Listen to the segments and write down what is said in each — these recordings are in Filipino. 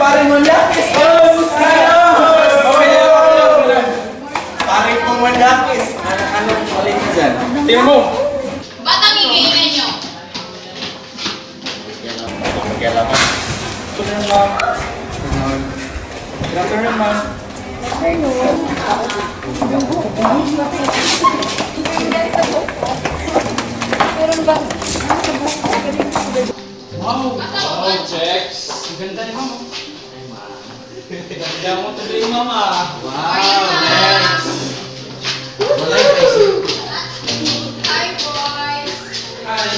Paring Mondakis! Paring pong Mondakis! Anong ulit mo dyan? Tingnan mo! Ba't ang ingay nyo? Magkalaman. Turn ma'am. Turn ma'am. Wow! Wow, checks! Ang ganda ni Mama. Ganda mo tuloy, Mama. Wow, next! Hi, boys! Hi!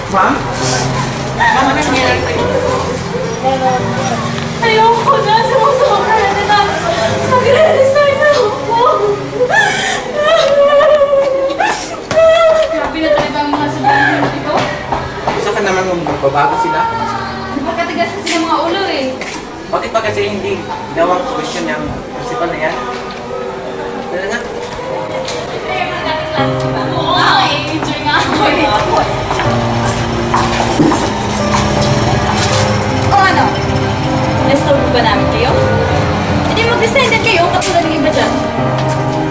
Ma'am? Ma'am, ano nangyayari tayo? Ayoko na! Sumusobra na na! Magre-resign na ako! Grabe na talaga ang mga sabihin dito. Gusto ka naman kung magbabago sila? Magkatigas kasi ng mga ulo eh. Bakit pa kasi hindi ginawang question yung principal na yan? Dala nga. Oo nga eh! Enjoy nga ako eh! O ano? Nestor ba namin kayo? Hindi mag-decide din kayo katulad ng iba dyan.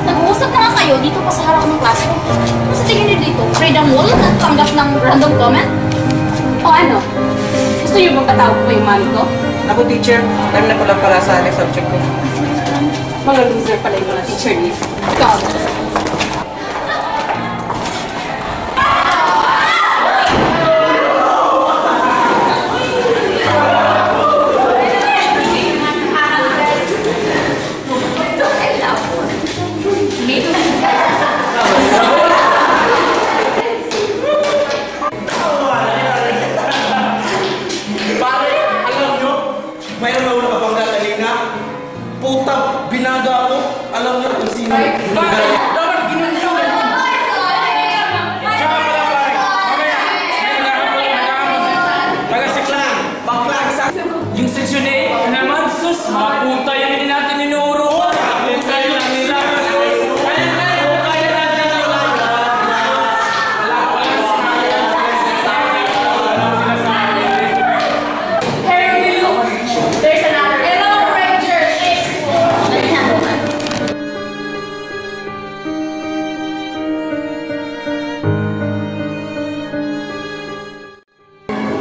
Nag-uusap na nga kayo dito pa sa harap ng classroom. Kasi tingin niyo dito, freedom wall at tanggap ng random comment? O ano? Gusto niyo bang patawag ko yung mami ko? Ako teacher, time na ko lang para sa next subject ko. Mga loser pala yung mga teacher niyo. God. Mayroon na una ka pang gatalina. Puta, binaga ako. Alam niyo kung sino. Dapat ginanyo. Taga-siklang. Baklang sa... Yung section A naman, sus! Mga puta yan hindi natin inuro. Kaya lang nila. Kaya natin nila. There's another. Hello, Ranger!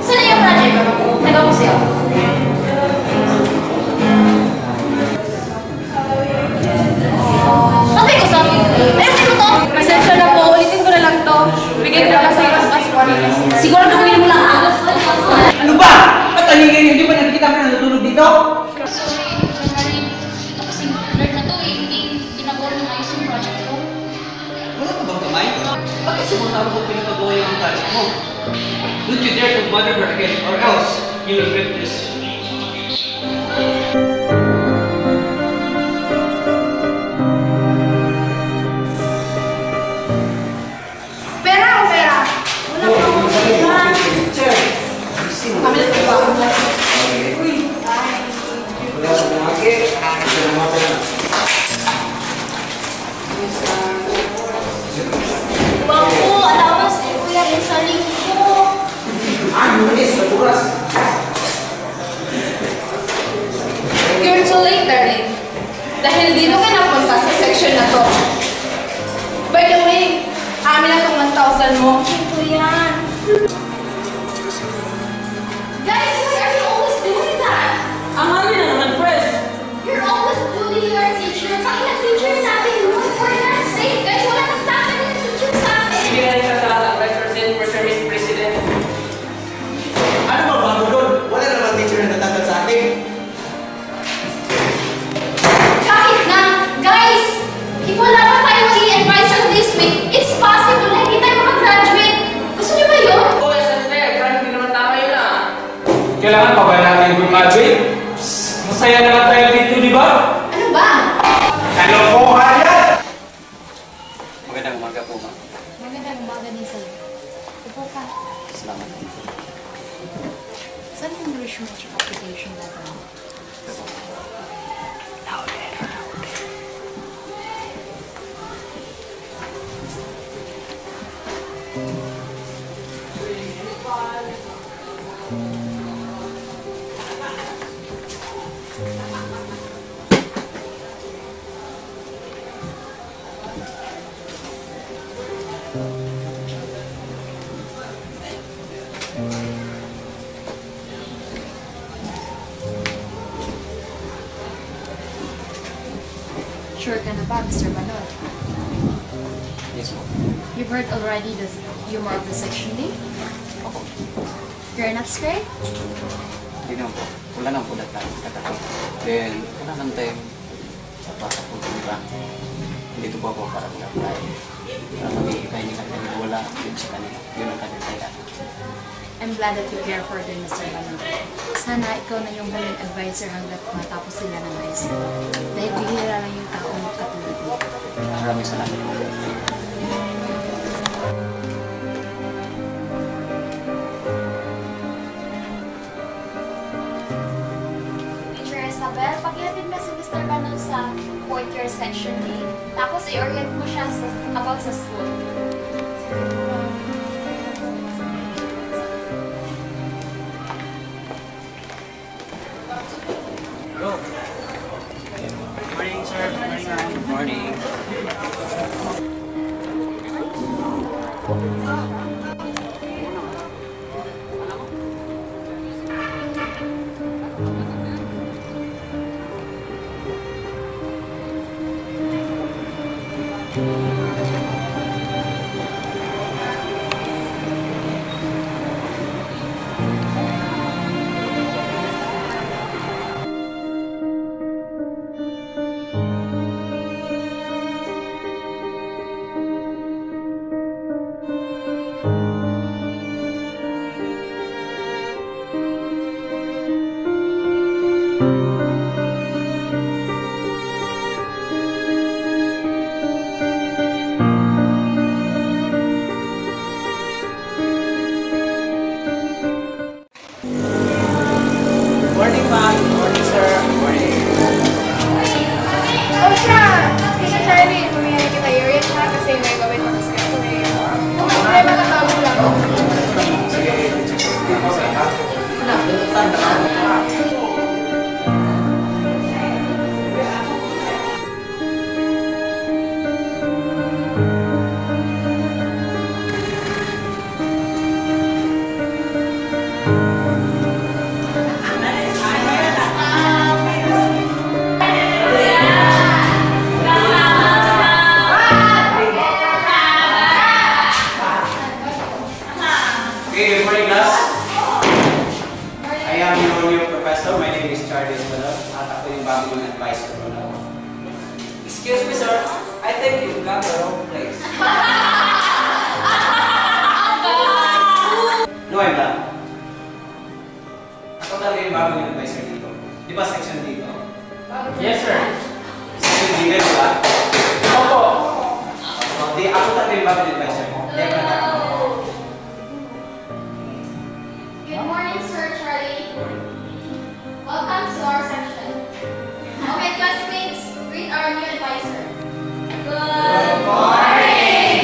Saan yung project mo? Nag-museo. Sabi ko sa akin, ayusin mo to. Pasensya na po, ulitin ko na lang to. Bigay ko na lang sa'yo ng passport. Siguro gawin mo lang ha? Ano ba? Ba't ang ingay? Hindi ba nakikita mo na natutulog dito? Sorry, ito kasing nerd na to eh. Hindi ginagawa ng ayos yung project ko. Wala ka bang kamay? Bakit sumutalo ko pinapagawa yung project mo? Don't you dare to bother her again or else you will regret this. Pera o pera? Wala ko. Motion ko yan. Guys, why are you always doing that? Ang hali na naman, Pres. You're always bullying your teacher. Pag teacher natin, for your sake, guys, wala nang takan yung teacher sa atin. Sige na rin sa talaga, Vice President. Ano ba bago doon? Wala naman teacher na natagal sa akin. Kahit na, guys, if wala pa tayo maging advisor this week, it's possible na hindi tayo makagraduate. Gusto niyo ba yun? Oo, sandali. Pero hindi naman tama yun ah. Kailangan pa ba natin graduate? Masaya naman tayo dito, di ba? Ano ba? Ano po, Haya? Magandang umaga po, ma'am. Magandang umaga din sa'yo. Upo ka. Salamat. Saan yung resume at application natin? Sure ka na ba, Mr. Manod? Yes, ma'am. You've heard already the humor of the section D? Ako. You're not scared? Hindi naman po. Wala nang po tayo katakot. Then, wala nang tayong sa bata po, di ba? Hindi po ako para mag-apply. Para mag-iikay niya kanila wala yun sa kanila. Yun ang kanila tayo. I'm glad that you care for them, Mr. Manod. Sana ikaw na yung huling advisor hanggat matapos sila ng high school. Dahil bihira lang yung taong katulad mo. Maraming salamat po. Teacher Isabel, pakihatid mo si Mr. Manod sa 4th year section D. Tapos i-orient mo siya about sa school. Morning, sir. Good morning. Morning, ma'am. Morning, sir. Morning. Oh, siya! Kasi Charlie, pumiyari kita i-orient siya kasi may gawin ako sa schedule eh. Kung may problema na tawag lang. Okay, good morning, class. I am your new professor. My name is Charles Manod. At ako yung bagong advisor ko na. Excuse me, sir. I think you've got the wrong place. No, I'm not. Ako talaga yung bagong advisor dito. Di ba section dito? Yes, sir. Section dito, di ba? Opo. So, ako talaga yung bagong advisor. Good morning, Sir Charlie. Welcome to our section. Okay, classmates, greet our new advisor. Good morning!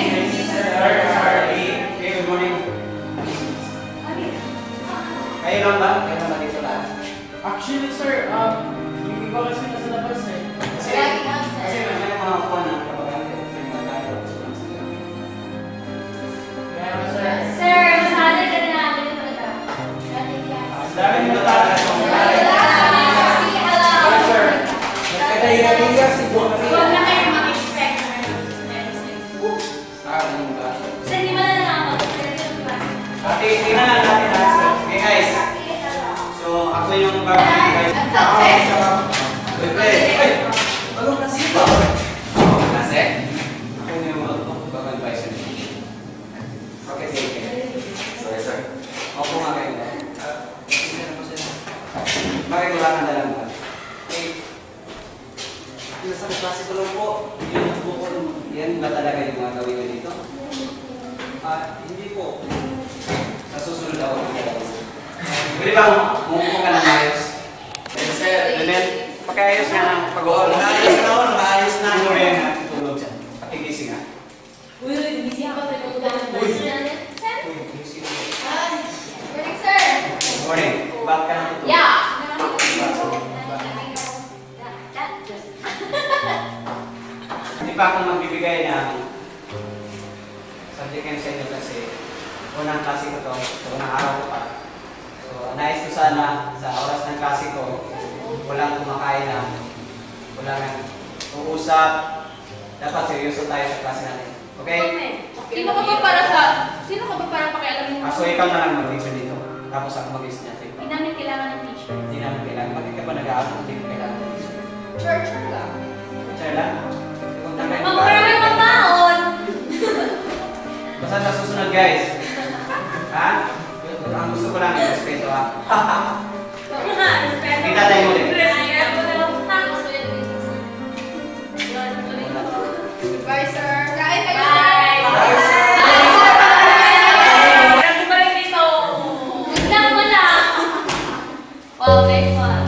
Sir Charlie. Okay, good morning. Kayo lang ba? Kayo lang ba dito lahat? Actually, sir, yung iba kasi nasa labas eh. Kasi Lagi na, sir. may mga kuha na kapag may mga tayo sa mga sila. Kaya Tingnan lang natin ha. Okay guys. So, ako yung guys. Anong kasi ba? Kasi? Ako yung advisor. Okay, sige. Sorry, sir. Opo nga kayo. Makikulakan na lang ba? Okay. Nasa klase ko lang po. Yan ba talaga yung mga gawin ko dito? Hindi po. Sa susunod ako. Pwede bang umupo ka ng ayos? Yes, sir. And then, pakiayos nga ng pag-uulong. Maayos na ako, maayos na ako. Rin na tutulog dyan. Pakigising nga. Uy, gising ako. Uy. Morning, sir. Good morning. Ba't ka na tutulog? Yeah. Hindi pa ako magbibigay ng subject sa inyo kasi unang klase ko to, unang araw ko pa. So, nais ko sana sa oras ng klase ko, walang kumakain na, walang uusap, dapat seryoso tayo sa klase natin. Okay? Sino ka ba para pakialamin mo? So, ikaw na lang mag-teacher dito. Tapos ako mag-is niya. Hindi namin kailangan ng teacher. Hindi namin kailangan. Bakit ka pa nag-aaral? Hindi ko kailangan ng teacher. Church lang. Teacher lang? Magparamay mga taon! Basta sa susunod guys. Ha? Ang gusto ko lang yung respeto ha. Kita tayo ulit. Bye, sir. Kain kayo, Bye! Bye, sir. Balik dito! Lang mo lang! Wow, very fun.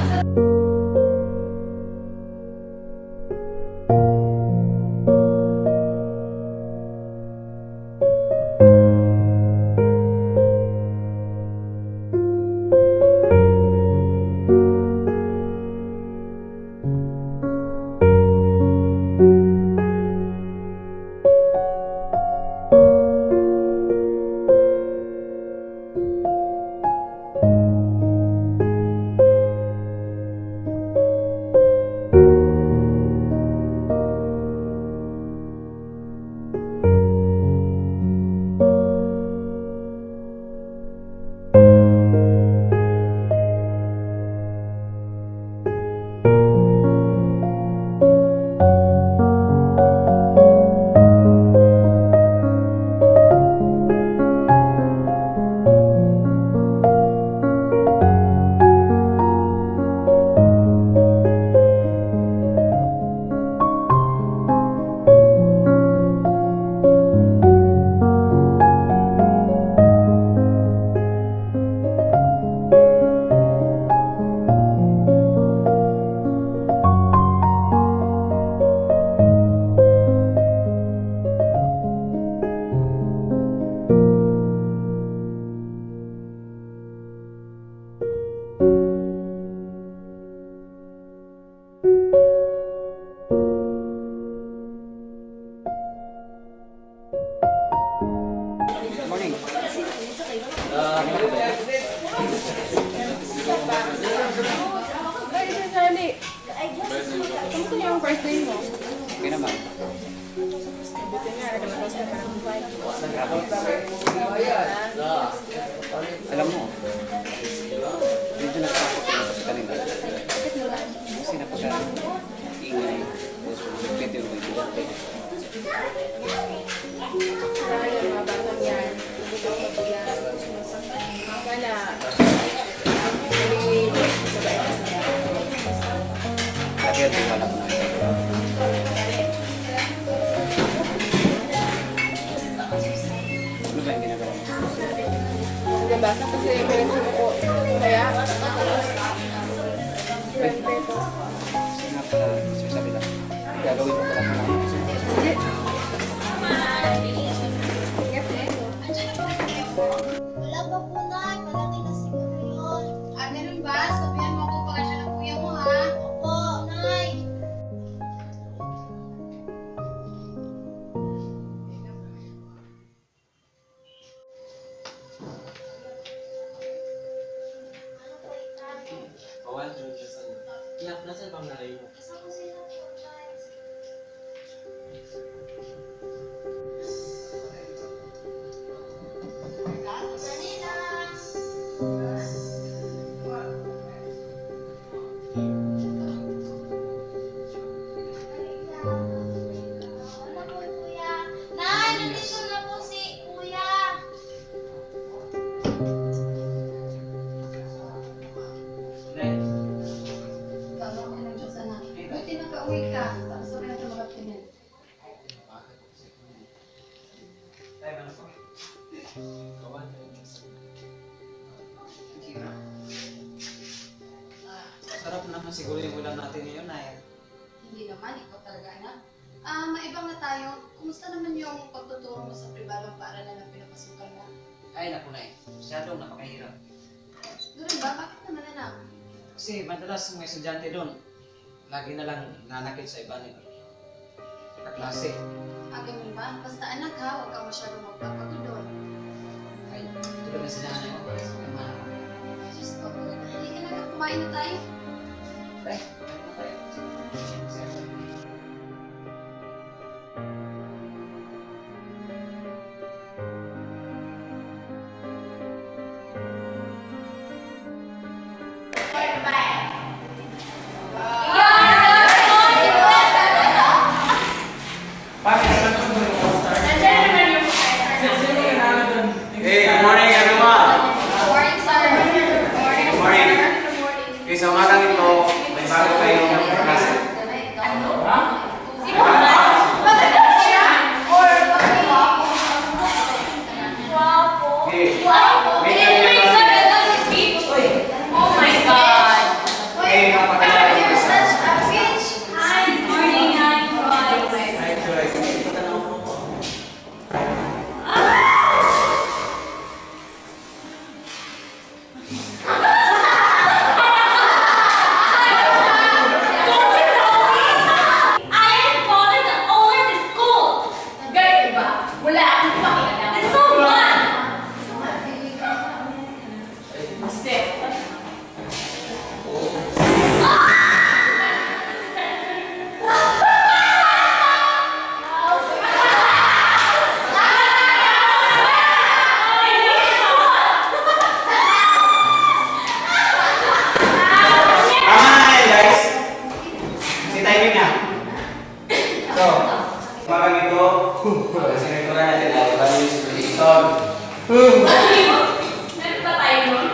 Bye, Sir Charlie. Kamusta yung first day mo? Okay naman. Buti nga, nakalabas ka pa ng flight. Alam mo, medyo nagpapakot ako sa kanila. Kasi napaka-ingay. Pwede mo ito. Kaya yung mga batang yan, bubutaw ka po yan. Sana, hindi sabay ka sa Kaya ito wala ko na ito. Ano ba yung ginagawa mo? Nagabasa kasi yung pinagsumo ko. Kaya, Kasi nga pala, sabi lang, gagawin ko pala pala. sige. Wala pa po, Nay. Malaki na siguro yun. Ganun ba? Sabihan mo ko pala siya ng kuya mo, ha? Opo, Nay. Kira. Sarap naman siguro yung ulam natin ngayon, Nay. Hindi naman, ikaw talaga anak. Maibang na tayo. Kumusta naman yung pagtuturo mo sa pribadong paaralan na pinapasukan mo? Ay, naku, Nay. Masyadong napakahirap. Ganun ba? Bakit naman anak? Kasi madalas mga estudyante doon, lagi na lang nanakit sa iba nila. Kaklase. Ganun ba? Basta anak ha, huwag kang masyadong magpapagod doon. Ay, tulad na sila na yun. Diyos ko, halika na nga, kumain na tayo. Ay, kumain na tayo. Bakit naman ito mo yung all-star? Nandiyan naman yung Sino yung nalo doon? Hey, good morning everyone! Good morning, sir. Good morning, Good morning. sir. Good morning. Okay, sa umagang ito, may bago kayong klase. Ha? Sino ba? Madalas siya? Or Wapo. Wapo? Okay. Wapo? May May kanya- sabi na si Peach. Oh my God. Okay, napakalayo. You're such a bitch. Hi, good morning. Hi, boys. Hi, Joyce. I am calling the owner of the school. Ganun ba? Wala akong pakialam. It's so fun. Sit. Tama na yan, guys. Si timing na. So, umagang ito, sinituran natin ay value situation. Meron ba tayo nun?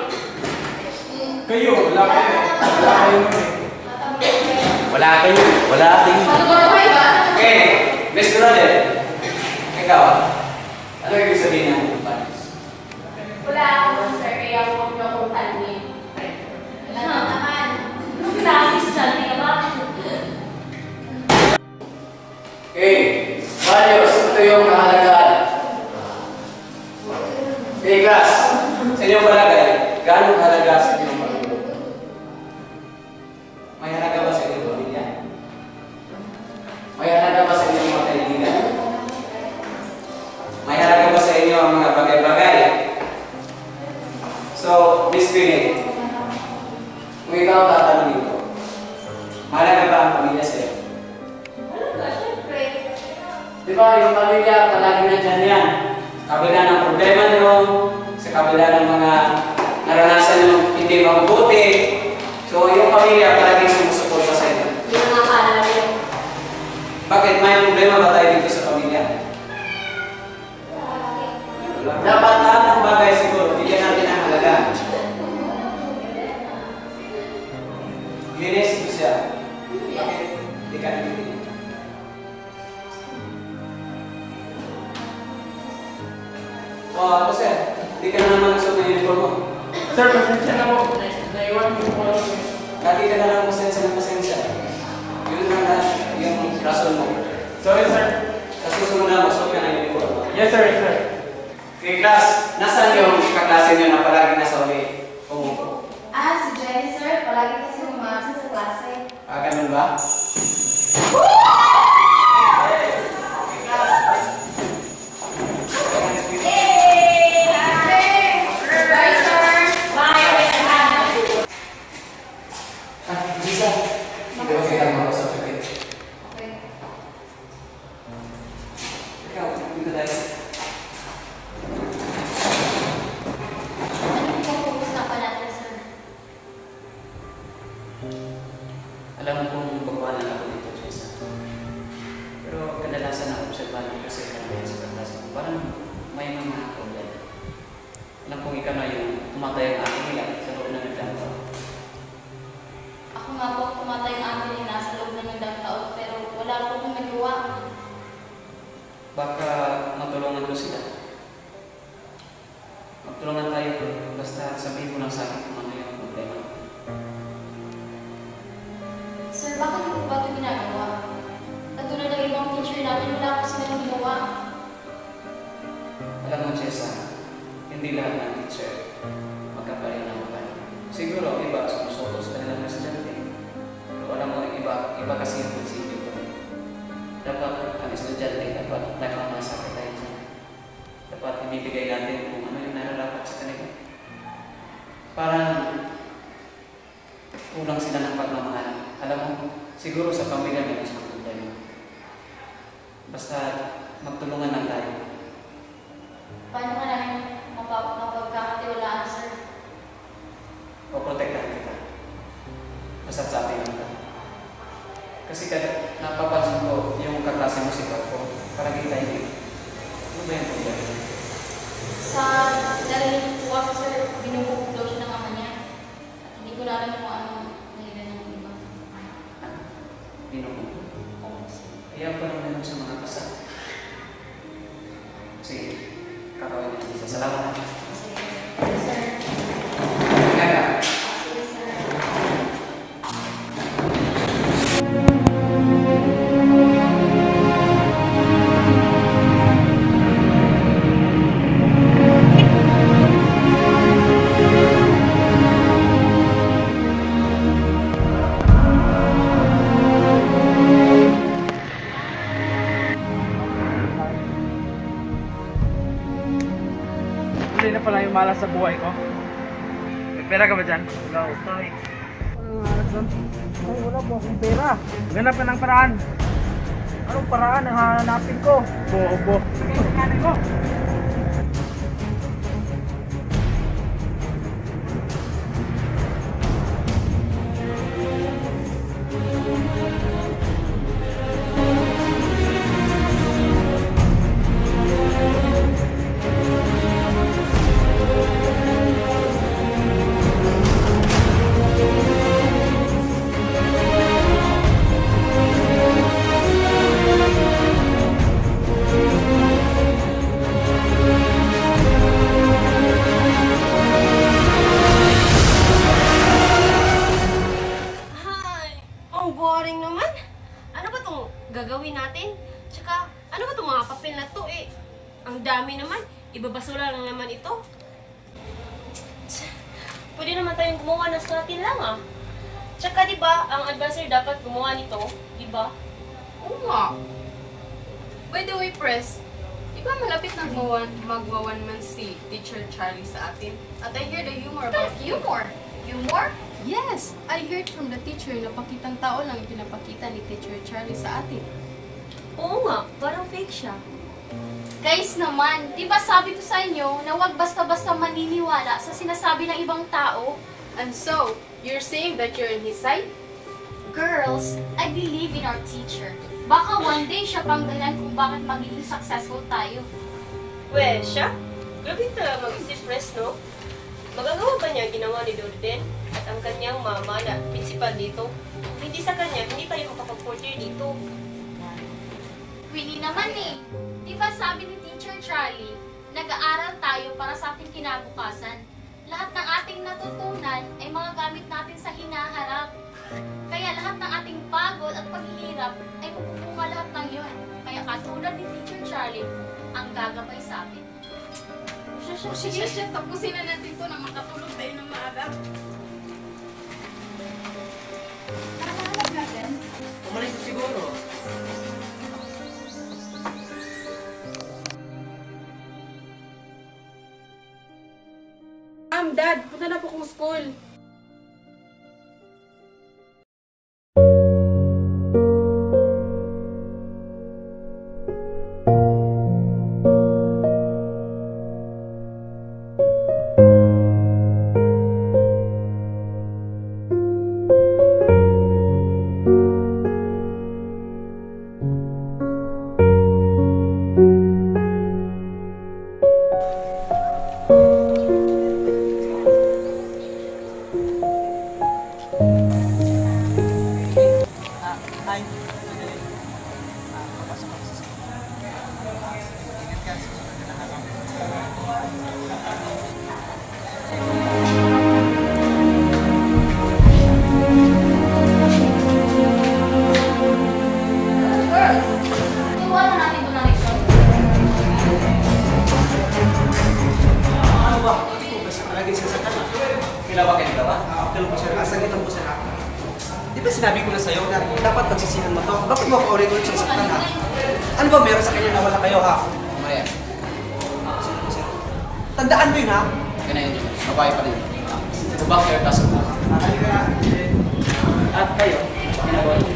Kayo, wala kayo. Wala kayo nun eh. Wala kayo. Wala ating. Mag-workaway ba? Okay, Miss Ronald. Ikaw, ano ibig sabihin ng values? Wala akong sir, kaya huwag niyo akong tanungin. Wala na naman. Anong klase estudyante ka ba? Okay, values. Ito yung kahalagaan. Okay, class. Sa inyong palagay, gaano kahalaga sa inyong pamilya? May halaga ba sa inyong pamilya? May halaga ba sa inyong mga kaibigan? May halaga ba sa inyo ang mga bagay-bagay? So, Miss Pinay, kung ikaw tatanungin ko, mahalaga ba ang pamilya sa iyo? Di ba, yung pamilya, palagi nandyan yan. Sa kabila ng problema nyo, sa kabila ng mga naranasan nyo hindi mabubuti. So, yung pamilya, palaging sumusuporta sa inyo. Hindi na nakaalala yun. Bakit? May problema ba tayo dito sa pamilya? Dapat lahat ng bagay siguro, bigyan natin ang halaga. Linis mo siya. Bakit? Hindi ka nagiging. Ako sir, hindi ka na naman nagsuot ng uniform mo. Sir, pasensya na po. Naiwan ko po. Lagi ka na lang pasensya ng pasensya. Yun lang na yung rason mo. Sorry, sir. Kasi susunod na magsuot ka ng uniform. Yes, sir. Yes, sir. Okay, class, nasaan yung kaklase niyo na palagi nasa uli? Umupo. Si Jenny, sir. Palagi kasi umasa sa klase. Ganun ba? Bye, sir. Lisa, hindi ba kita mag-usap ulit? Okay. Ikaw, dito tayo. Ano po ang pag-usapan natin, sir? Alam mo kung bagwanan ako dito, Jessa. Pero kadalasan na observan ko kasi kaya sa kaklase ko. Parang may mga problema. Alam kong ikaw na yung tumatay ang aking nila sa loob ng nagdampo. Ako nga po, tumatay ang amin nasa loob na ng taon, pero wala po akong nagawa. Baka matulungan ko sila. tulungan tayo. Basta sabihin mo lang sa akin kung ano yung problema. Sir, bakit mo ba ito ginagawa? Katulad ng ibang teacher namin, wala ko silang ginawa. Alam mo, Chessa, hindi lahat ng teacher magkapareho ng ugali. Siguro, iba sumusuko sa kanilang estudyante. Pero alam mo, iba kasi yung prinsipyo ko. Dapat ang estudyante, dapat nagmamasakit tayo dyan. Dapat ibibigay natin kung ano yung nararapat sa kanila. Parang kulang sila ng pagmamahal. Alam mo, siguro sa pamilya may isang problema. Basta magtulungan lang tayo. Paano ka namin mapagkakatiwalaan, sir? O protektahan kita. Basta sabi lang ka. Kasi napapansin ko yung kaklase mo si ko, parang kita hindi. Ano ba yung problema? Sa narinig ko kasi, sir, binubukod daw siya ng ama niya. At hindi ko na alam kung anong nahilan ng iba. Binukod. Oo, sir. Kaya pa naman sa mga kasal. Sige, kakawin natin isa. Salamat. Sige, sir. Kaya. Sige, sir. Huli na pala yung malas sa buhay ko. May pera ka ba dyan? Wala, utay. Ay, wala po akong pera. Ganap ka ng paraan. Anong paraan ang hahanapin ko? Bobo. Sige, kanin ko. Ang boring naman. Ano ba itong gagawin natin? Tsaka, ano ba itong mga papel na to eh? Ang dami naman. Ibabasura lang naman ito. Pwede naman tayong gumawa na sa atin lang ah. Tsaka diba, ang advisor dapat gumawa nito, diba? Oo nga. By the way, Pres, di ba malapit na magwa-one month si Teacher Charlie sa atin? At I heard a humor about humor. Humor? Yes, I heard from the teacher na pakitang tao lang yung pinapakita ni Teacher Charlie sa atin. Oo nga, parang fake siya. Guys naman, di ba sabi ko sa inyo na huwag basta-basta maniniwala sa sinasabi ng ibang tao? And so, you're saying that you're on his side? Girls, I believe in our teacher. Baka one day siya pang dahilan kung bakit magiging successful tayo. Well, siya? Grabe talaga mag-isip, Pres, no? Magagawa ba niya ang ginawa ni Dorden at ang kanyang mama na principal dito? Kung hindi sa kanya, hindi tayo makapag-porter dito. Queenie naman eh. Di ba sabi ni Teacher Charlie, nag-aaral tayo para sa ating kinabukasan. Lahat ng ating natutunan ay mga gamit natin sa hinaharap. Kaya lahat ng ating pagod at paghihirap ay pupunga lahat ng yun. Kaya katulad ni Teacher Charlie, ang gagabay sa atin. Sige, tapusin na natin ito na makatulog tayo ng maaga. Nakakalap natin. Umalis ko siguro. Dad, punta na po kong school. sinabi ko na sa'yo na dapat pagsisihan mo to. Bakit mo pa-ulit-ulit siyang saktan ha? Ano ba meron sa kanya na wala kayo ha? Maya, Tandaan mo yun ha? kaya na yun. Babae pa rin. Go back to your classroom. Halika na. At kayo, ginagawa niyo.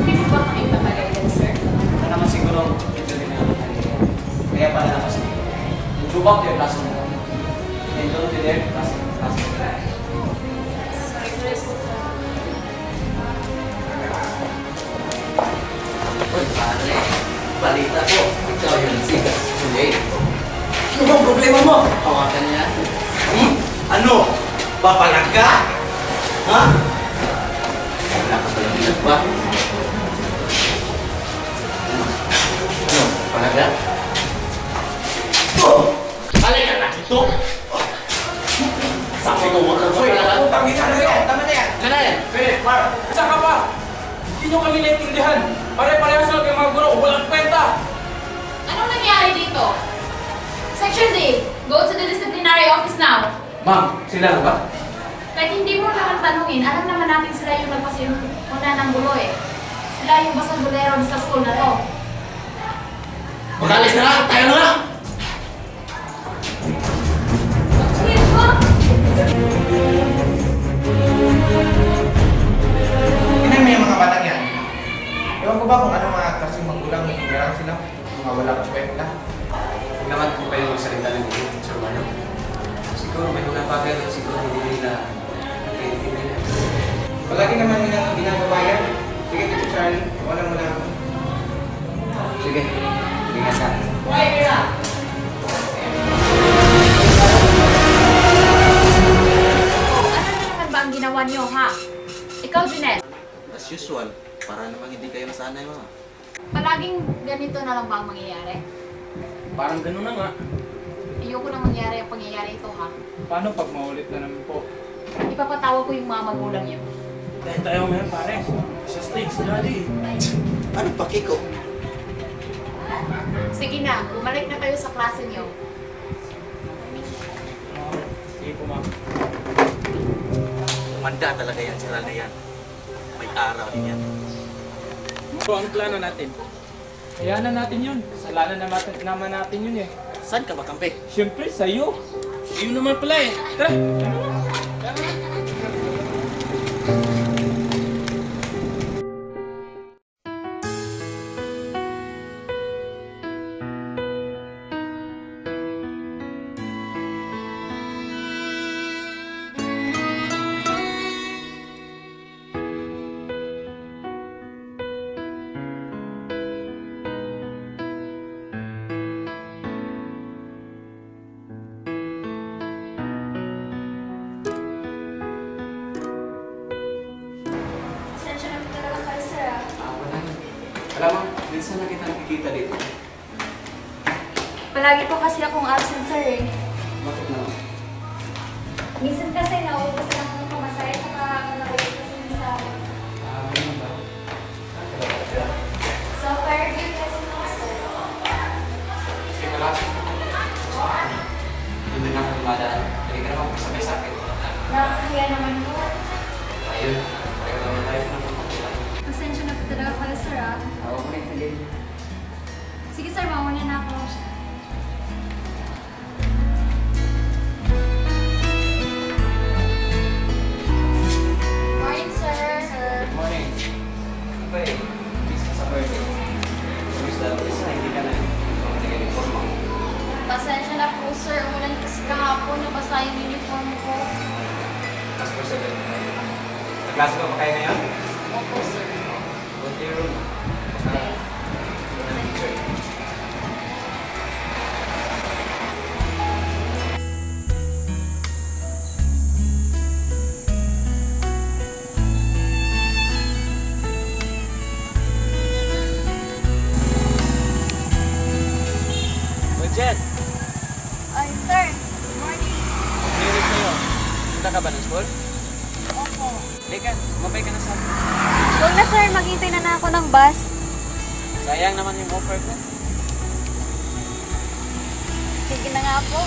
Hindi mo ba kayo papalayan, sir? Ito naman siguro, ito rin na. Kaya pala na kasi. Go back to your classroom. And don't be there, class. Sorry, Chris. Uy, pare. Balita ko. Ikaw yung sigas. Today. Ano bang problema mo? Hawakan niya. Ano? Papalag ka? Ha? Wala ka palang bilag ba? Ano? Palaga? Halika na dito! Sabi ko, wag kang palaga. Tama na yan, tama na yan. Ano yan? Philip, Mark, saan ka pa? Hindi nyo kami naintindihan. Pare-parehas lang kayo mga guro, walang kwenta. Anong nangyari dito? Section D, go to the disciplinary office now. Ma'am, sila na ba? Kahit hindi mo naman tanungin, alam naman natin sila yung nagpasimuna ng gulo eh. Sila yung basagulero sa school na to. Makalis na lang, tayo na lang! Sige po! Tingnan mo yung mga batang yan. Ewan ko ba kung ano mga klaseng magulang meron sila? Mga wala kang kwenta. Huwag naman po kayo magsalita ng mga teacher mo, ano? Siguro may mga bagay na siguro hindi nila nakaintindihan. Palagi naman nila ginagawa yan. Sige, Tito Charlie, wala mo na ako. Sige, ingat ka. Ano na naman ba ang ginawa niyo, ha? Ikaw, Jeanette, As usual, para namang hindi kayo nasanay mga. palaging ganito na lang ba ang mangyayari? Parang ganun na nga. Ayoko na mangyari ang pangyayari ito, ha? Paano pag maulit na naman po? Ipapatawa ko yung mga magulang niyo. Dahil tayo ngayon pare, sa stage daddy. Ano pa, Kiko? Sige na, bumalik na kayo sa klase niyo. Sige po, ma'am. Manda talaga yan, sila na yan. May araw din yan. So, ang plano natin? Hayaan natin yun. Kasalanan naman natin yun eh. Saan ka ba, kampe? Siyempre, sa'yo. Sa'yo naman pala eh. Tara! Alam mo, minsan na kita nakikita dito. Palagi po kasi akong absent, sir eh. Bakit naman? Minsan kasi nauubos lang ako ng pumasaya at nakakalagot kasi sa Ano ba? So, fair game kasi ako, sir. Sige pala. Hindi na ako dumadaan. Hindi ka naman kasabay sa akin. Nakakahiya naman po. Ayun. Pareho naman tayo ng pagkakulang. Pasensya na po talaga kayo, sir ah. Ako ko rin hindi. Sige, sir, mauna na ako. Morning, sir. Good morning. Okay. Bis ka sa birthday. Bis na isa, hindi ka na nag-uniform mo. Pasensya na po, sir. Umulan kasi kahapon. Nabasa yung uniform ko. Mas for 7. Nag-klase ka pa kayo ngayon? Opo, sir. Go to your room. Jen, Ay, sir. Good morning. meron sa'yo. Punta ka ba ng school? Opo. Halika, mabay ka na sa akin. Huwag na, sir. Maghintay na ako ng bus. Sayang naman yung offer ko. Sige na nga po.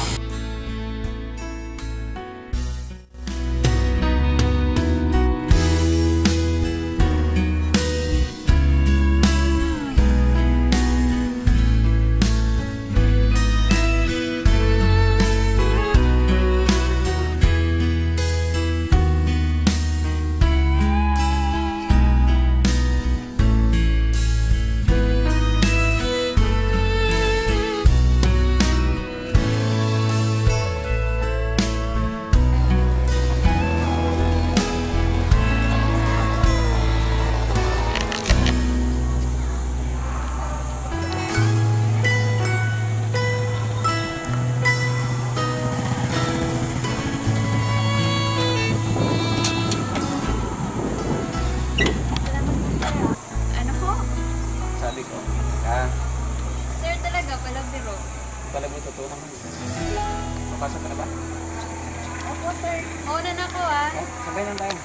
po, sir. Mauna na po, ah. Sabay lang tayo.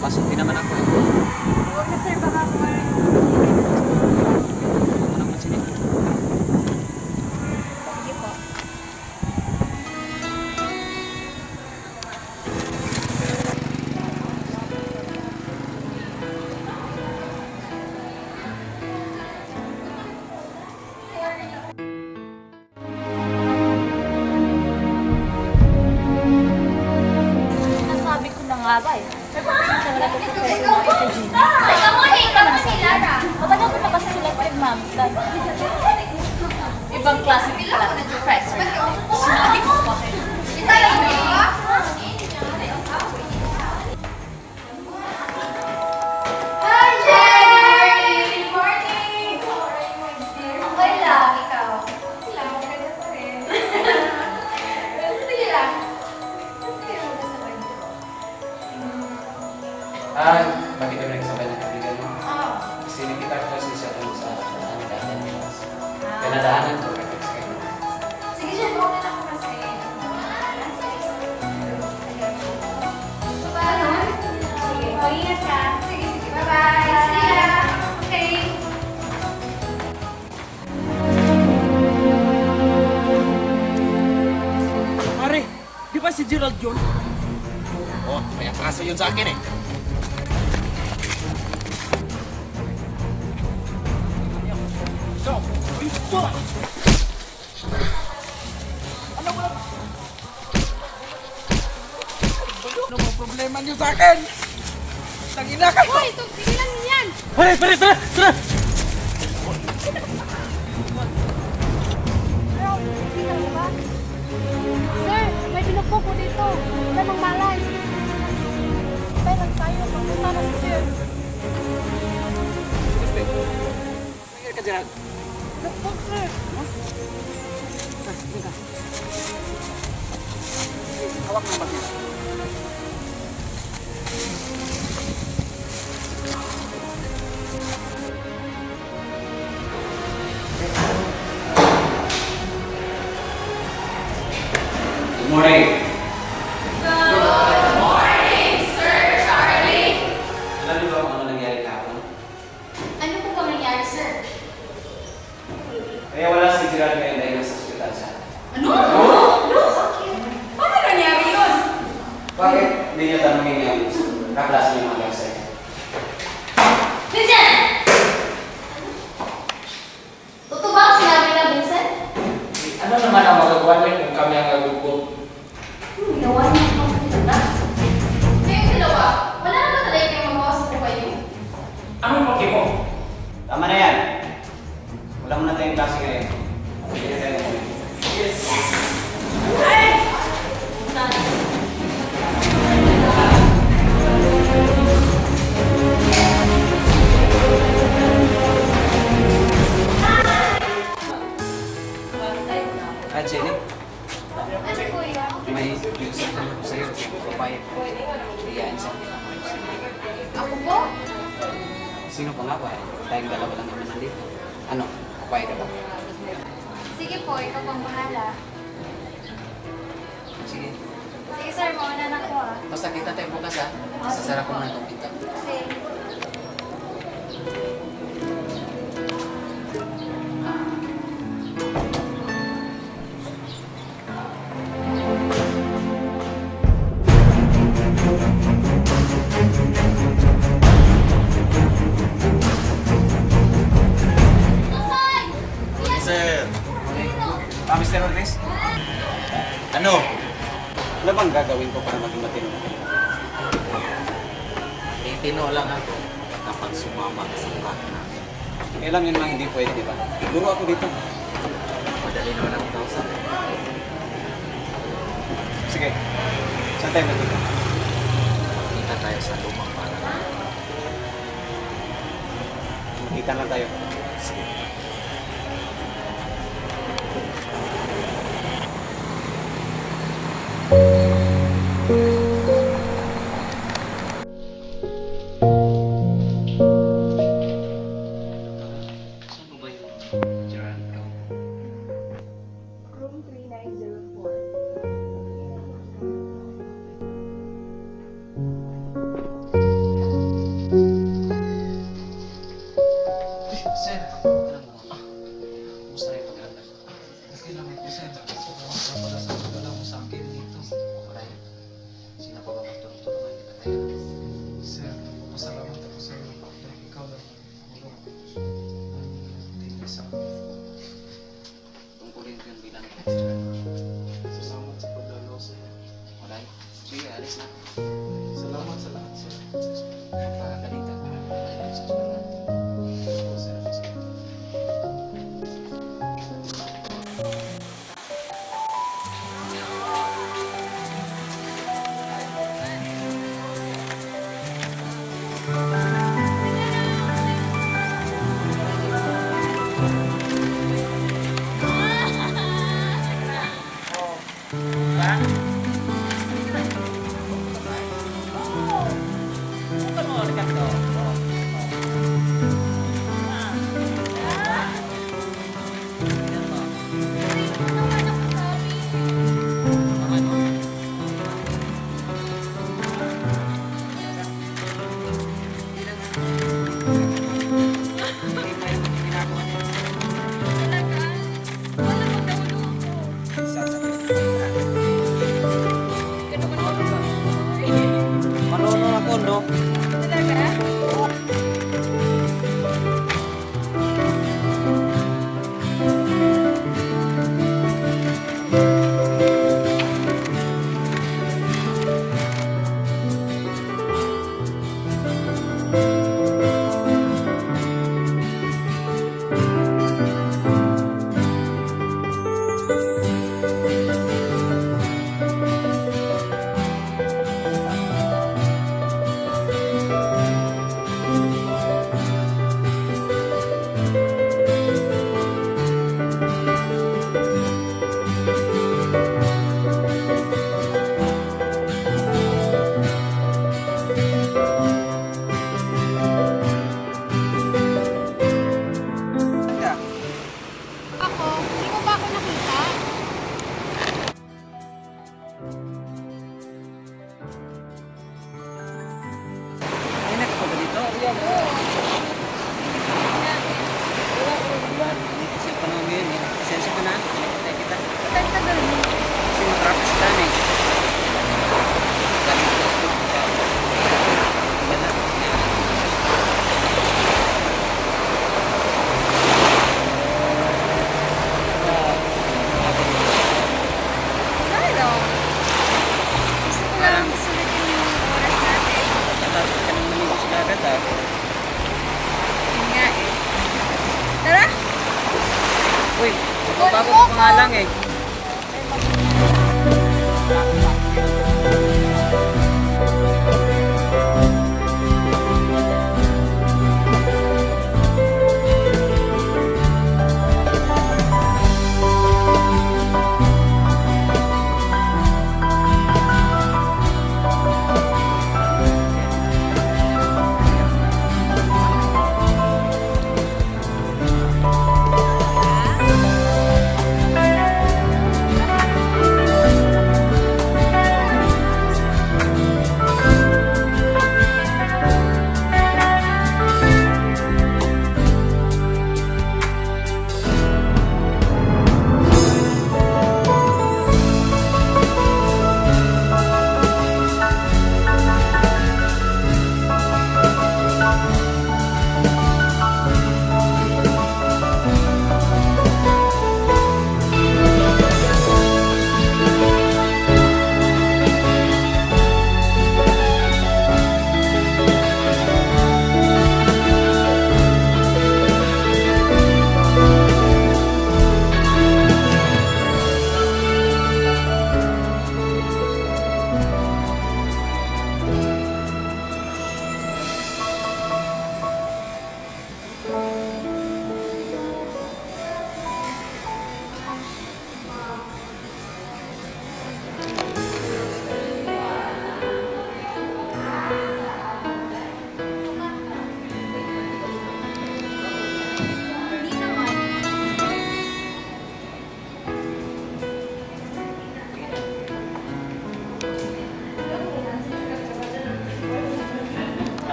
Pasok din naman ako. Huwag na, sir. Baka ako Ano naman sila? Sige po. Sinasabi ko na nga ba eh. Sir, bakit siya wala po professor na ito, Gina? Teka mo, ikaw mo si Lara. Matagal ko na kasi sila ma'am. Ibang klase pala ng professor. Sinabi ko pa kayo. Hi, Jenny! Good morning! Okay lang, ikaw. Okay lang, maganda pa rin. Sige lang. Sige lang, magkasabay mo. Bakit kami nagsabay ng kaibigan mo? Oo. Kasi nakita ko kasi siya doon sa Pinadaanan ko. Sige, Jen, okay lang ako kasi. Paano? Sige, mag-ingat ka. Sige, sige, bye-bye. See ya! Okay. Pare, di ba si Gerald yun? Oh, may atraso yun sa akin eh. Ano ba problema niyo sa akin? Tangina kayo! Hoy, ito, pigilan mo yan! Pare, pare, tara! Tara! Bro, kita mo ba? Sir, may binukbo ko dito. Wala nang malay. Patay lang tayo. Pagpunta na si Sir. Tingnan ka dyan. Lukbog, Sir. Hawak ng bagay. Good morning. Alam niyo ba kung ano nangyari kahapon? Ano po ba nangyari, sir? Kaya wala si Gerald ngayon dahil nasa ospital siya. Paano nangyari yun? Bakit hindi niyo tanongin yung kaklase niyo mga sir? Vincent! Totoo ba ang sinabi na Vincent? Ano naman ang magagawa niyo kung kami ang nagugup? Ginawa niya ang pagkakita. Kayong dalawa, wala na ba talaga kayong magawa sa buhay niyo? Anong paki mo? Tama na yan. Wala mo na tayong klase ngayon. Hindi na tayo ngayon. Jenny, Ano, kuya? may usap na ako sa'yo. Papayag ko. Iyain sa akin. Ako po? Sino pa nga ba? Tayong dalawa lang naman nandito. Ano? Papayag ka ba? Sige po, ikaw pang bahala. Sige. Sige, sir, mauna na ako, ah. Basta kita tayo bukas ha. Sasara ko muna itong pinto. Okay. Sir! Mr. Ortiz? Ano? Ano bang gagawin ko para maging matino? Titino lang ako kapag sumama ka sa bahay namin. Kailan yun lang hindi pwede, di ba? Guro ako dito. Madali naman ang kausap. Sige. Saan tayo magkita? Kita tayo sa lumang para. Magkita lang tayo. Sige. Saan mo ba yung Gerald ka? Room 3904. bagay. Sige, alis na. Salamat, sir. Magpakalita ka. Salamat. Oo, sir. Marunong ako, no?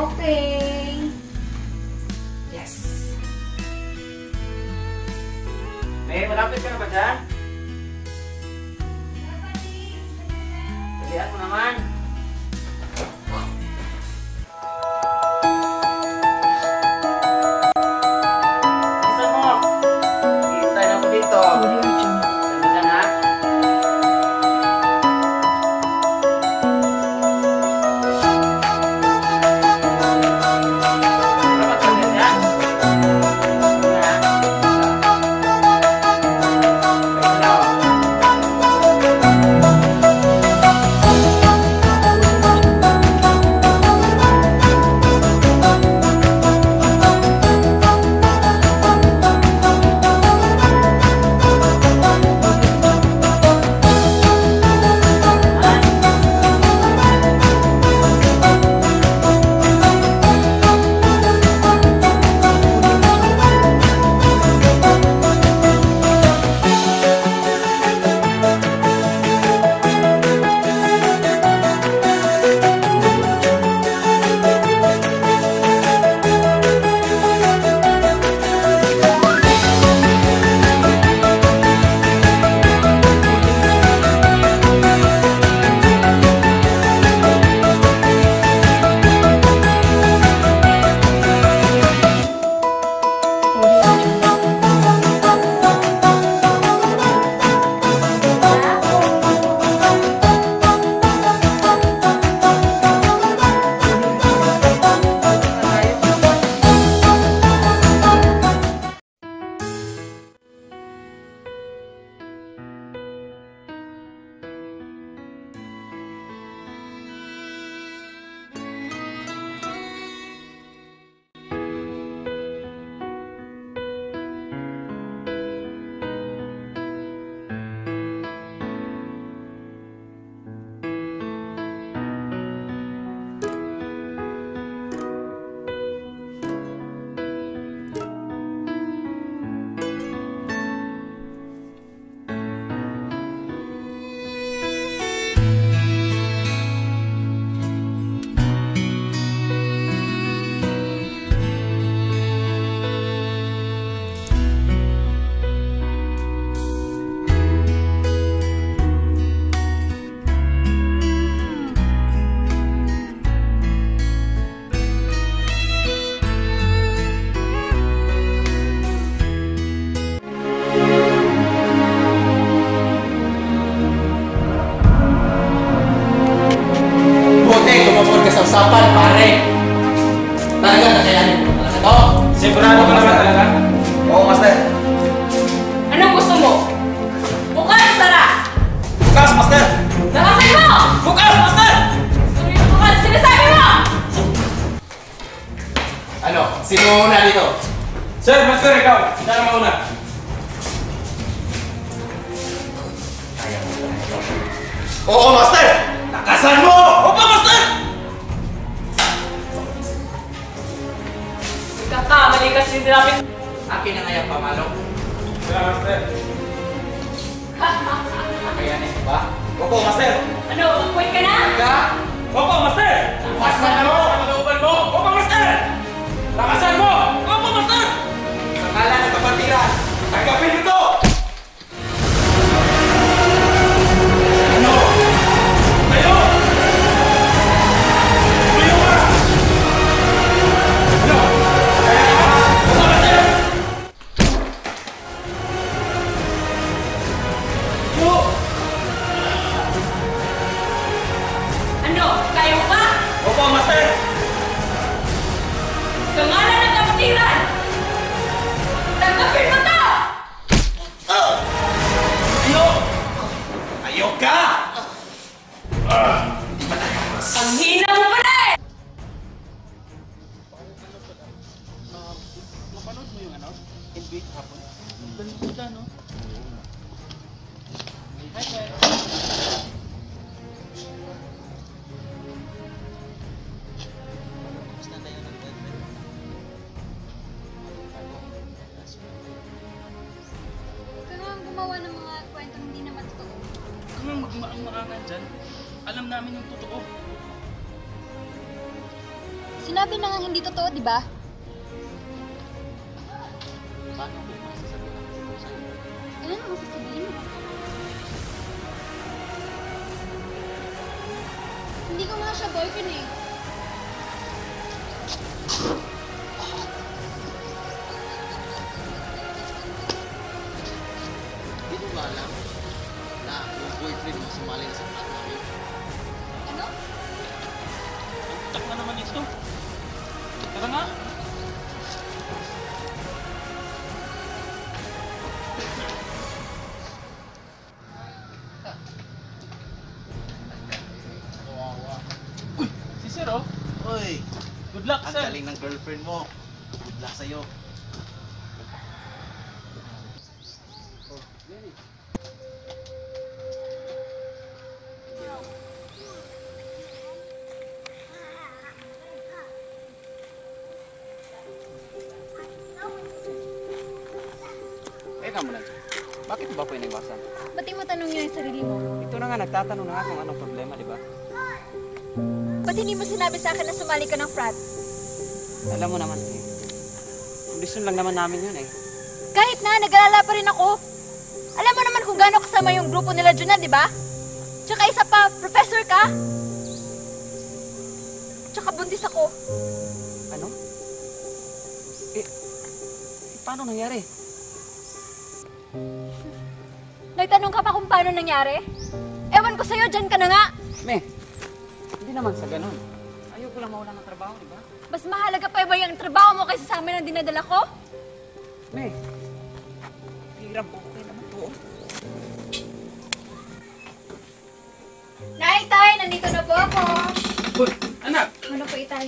Okay. Yes! May malapit ka na ba dyan? Sabihan mo naman. Isa mo. Hintay na ko dito. Sabi ka na. Dapat ka din yan. usapan, pare. Talaga, nakayanin mo talaga to. Sigurado ka naman talaga? Oo, master. Anong gusto mo? Bukas, Sara! Bukas, master! Nakasan mo! Bukas, master! Tuloy mo bukas, sinasabi mo! Ano? Sino una dito? Sir, master, ikaw. Sino na mauna? Oo, master! Takasan mo! Opo, master! Kakamali kasi namin. Akin na nga yung pamalo. Sir, master. Nakayanin mo ba? Opo, master! Ano, mag-point ka na? Ka? Opo, master! Takasan mo! Sa kalooban mo! Opo, master! Lakasan mo! Opo, master! Sa ngalan ng kapatiran, tanggapin mo to! Ano? Tayo! Tumayo ka! Ano? Kaya ka! Opo, master! Yo! Ano, kaya mo ba? Opo, master! Sa ngalan ng kapatiran! Tanggapin mo to! Ayo! Ayo ka! Ang hina mo pa rin! Napanood mo yung ano? NBA kahapon? Ganda, no? Hi, sir. Huwag ka naman gumawa ng mga kwentong hindi naman totoo. Kung magmaang-maangan dyan, alam namin yung totoo. Sinabi na nga hindi totoo, di ba? Paano ko masasabihin ang totoo sa'yo? Ano naman sasabihin mo? Hindi ko nga siya boyfriend eh. Hindi ko ba alam na yung boyfriend mo sumali na sa flat namin? Ano? Tak na naman ito. Tara nga. Uy, si Sir oh. Uy! Good luck, Ang Sir. galing ng girlfriend mo. Good luck sa'yo. Teka muna. Bakit ba po yung nagwasan? Ba't di mo tanongin yung sarili mo? Ito na nga, nagtatanong na nga kung anong problema, di ba? Ba't hindi mo sinabi sa akin na sumali ka ng frat? Alam mo naman eh. Kondisyon lang naman namin yun eh. Kahit na, nag-alala pa rin ako. Alam mo naman kung gaano kasama yung grupo nila Junel, di ba? Tsaka isa pa, professor ka. Tsaka buntis ako. Ano? Paano nangyari? Nagtanong ka pa kung paano nangyari? Ewan ko sa'yo, dyan ka na nga. Me, hindi naman sa ganun. Ayoko lang mawala ng trabaho, di ba? Mas mahalaga pa ba yung trabaho mo kaysa sa amin ang dinadala ko? Me, hirap po kayo naman to. Nay, tay, nandito na po ako. Uy, anak. Ano po, itay?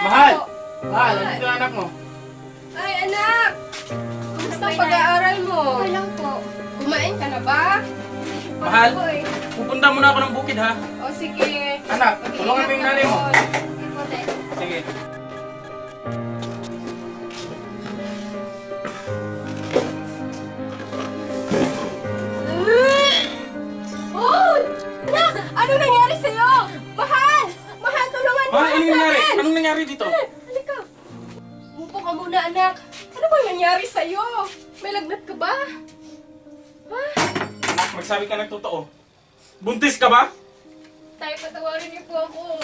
Mahal. Po. Mahal, nandito ang anak mo. Ay, anak! Kumusta ang Nay? pag-aaral mo? Okay lang po. Kumain ka na ba? Mahal. Po eh. Pupunta muna ako ng bukid ha. O sige. Anak, tulungan mo yung nanay mo. Sige po, tay. Sige. Oh! Anak! Anong nangyari sa'yo? Mahal! Mahal, tulungan mo Mahal, anong nangyari? natin! Anong nangyari dito? Halika. Umupo ka muna, anak. Ano bang nangyari sa'yo? May lagnat ka ba? Ha? Anak, magsabi ka ng totoo. Buntis ka ba? Tay, patawarin niyo po ako.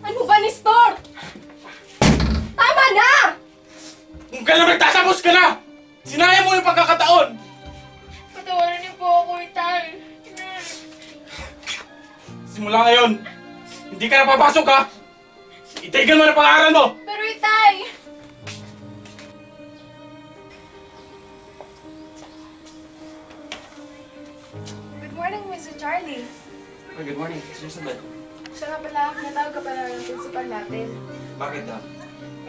Ano ba, Nestor? Tama na! Kung kailan nagtatapos ka na! Sinayang mo yung pagkakataon! Patawarin niyo po ako, Tay. Simula ngayon, hindi ka na papasok ha! Itigil mo na pag-aaral mo! Pero, Tay! Good morning, Mr. Charlie. Oh, good morning, Elizabeth. Siya nga pala, natawag ka pala ng principal natin. Bakit daw?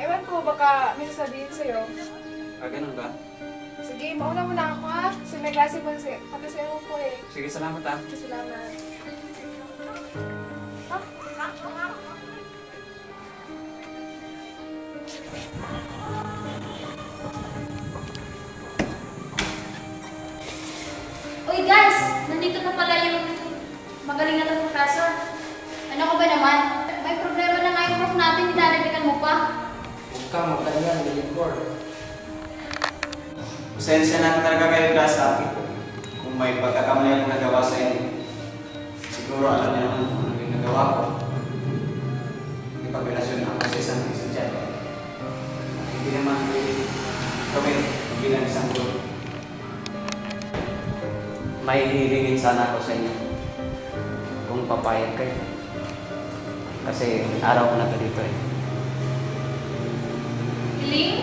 Ewan ko, baka may sasabihin sa'yo. Ganun ba? Sige, mauna muna ako ha. Kasi may klase pa kasi ako po eh. Sige, salamat ah. Salamat. Uy guys, nandito na pala yung magaling na professor. Ano ka ba naman? May problema na nga yung prof natin, dinadagdagan mo pa. Huwag ka magtalian, Lilipor. Pasensya na talaga kayo sa akin. Kung may pagkakamali akong nagawa sa inyo, siguro alam niyo naman kung ano yung nagawa ko. Ipagrelasyon ako sa isang estudyante. Hindi naman kami bilang isang group. May hihingin sana ako sa inyo kung papayag kayo. Kasi araw ko na ito dito eh. Hiling?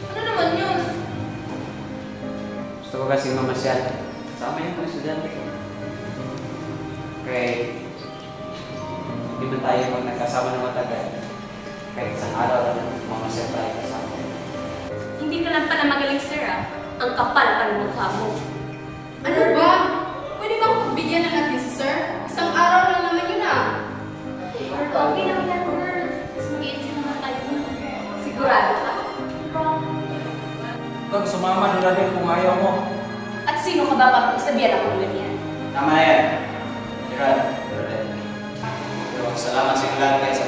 Ano naman yun? Gusto ko kasi mamasyal. Kasama yung mga estudyante ko. Kaya hindi man tayo pag nagkasama ng matagal. Kahit isang araw na mamasyal tayo kasama. Hindi ka lang pala magaling sir ah. Ang kapal pa ng mukha mo. Ano ba? Pwede bang bigyan na natin si sir? Isang araw lang naman yun ah. Okay lang yan, girl. Mas mag-i-enjoy naman tayo. Sigurado ka? Kung sumama na rin kung ayaw mo. At sino ka ba para sabihan ako ng ganyan? Tama na yan. Gerard. Pero salamat sa inyo lahat guys.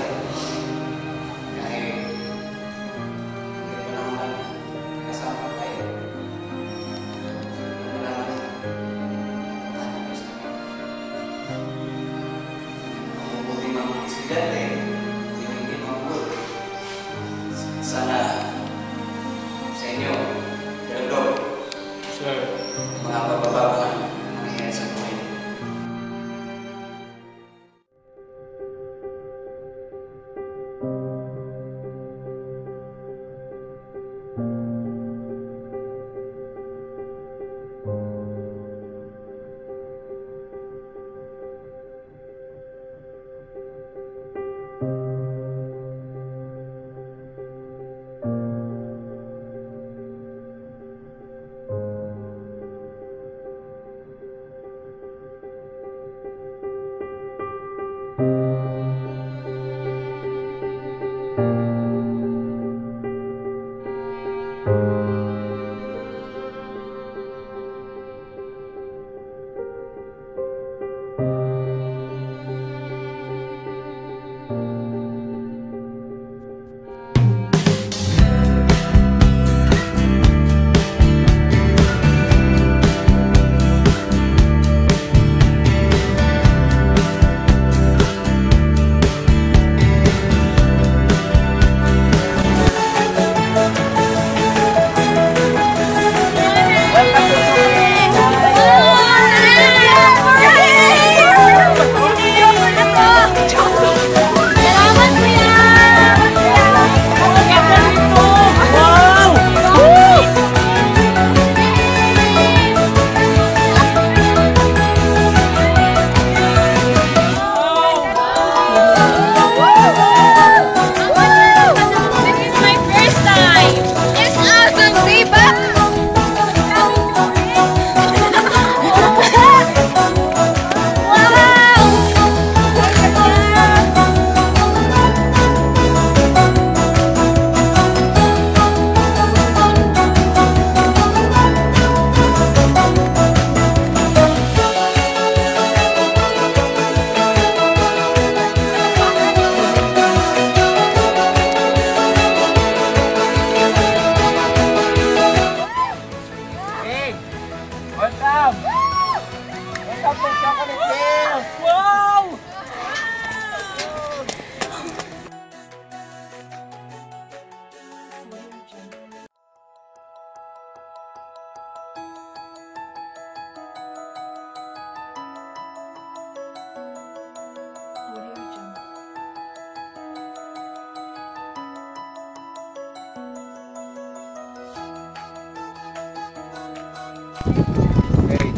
Okay.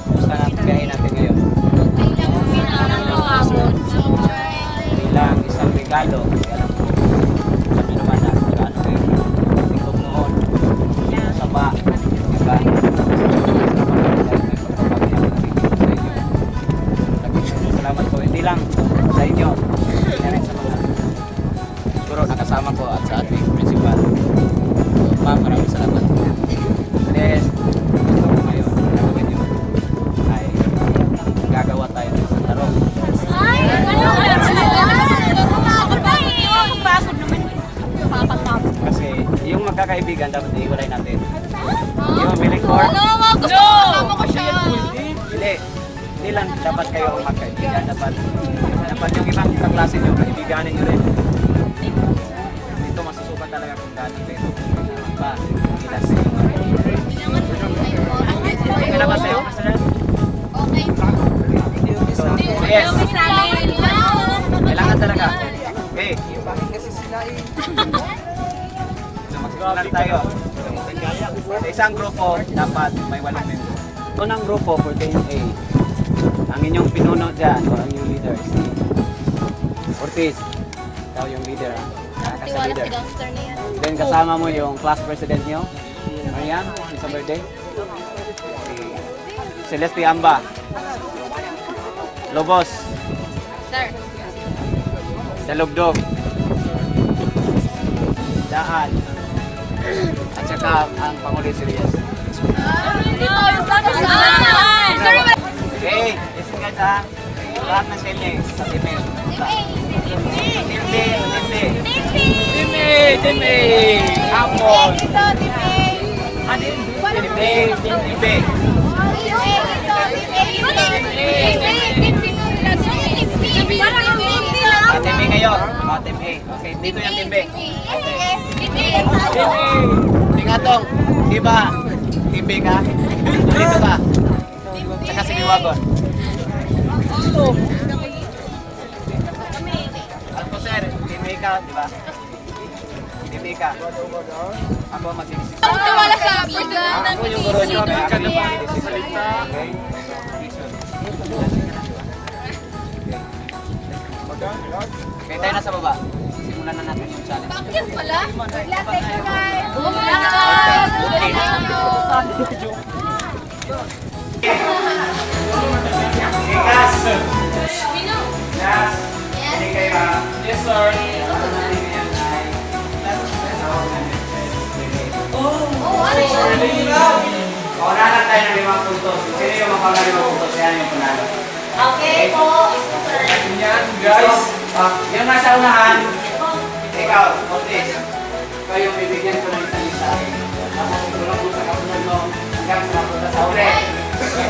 Kumusta na biyahe natin ngayon? Bilang isang regalo. Kaya alam ko, sabi naman na gaano kayo tingkog noon. Saba. Diba? Salamat po. Hindi lang sa inyo. Hindi rin sa mga siguro nakasama ko at sa ating principal. So, ma'am, maraming salamat po. Yes, gusto ko ngayon gagawin nyo ay gagawa tayo ng isang laro. Kasi yung magkakaibigan dapat iiwalay natin. Yung feeling for hindi lang dapat kayo magkaibigan, dapat yung ibang kaklase nyo, kaibiganin nyo rin. Dito masusukat talaga kung gaano kayo pa ilas. Okay na ba sa'yo, Mr. So, yes. Kailangan talaga. Okay. So, magsimulan tayo. Sa isang grupo, dapat may 8 membro. Unang grupo, for team A, ang inyong pinuno dyan, o ang inyong leader, si Ortiz. Ikaw yung leader, ha? Leader. Then kasama mo yung class president nyo, Mariam, sa birthday. Si Celeste Amba. Lobos. Sir. Sa Lugdog. Daan. At saka ang Pangulit si Reyes. Okay, listen guys ha. Lahat ng selye sa email. Timmy! Hapon! Timmy! Timmy ngayon. Timmy. Okay, dito yung Timmy. Tingatong, di ba? Timmy ka? Dito ka? Saka si Biwagon. Ako sir, Timmy ka, di ba? Timmy ka. Ako mag-inisip. Ako yung guro nyo. Okay. Okay, tayo na sa baba. Simulan na natin yung challenge. Bakit pala? Yes, sir. Paunahan tayo ng 5 puntos. Sino yung mapanga 5 puntos? Yan yung panalo. Okay po. Yan, guys. Yung nasa unahan, ikaw, Ortiz. Ikaw yung bibigyan ko ng isang isa. Tapos ikulang mo sa kapunod mo hanggang sa mapunta sa uli.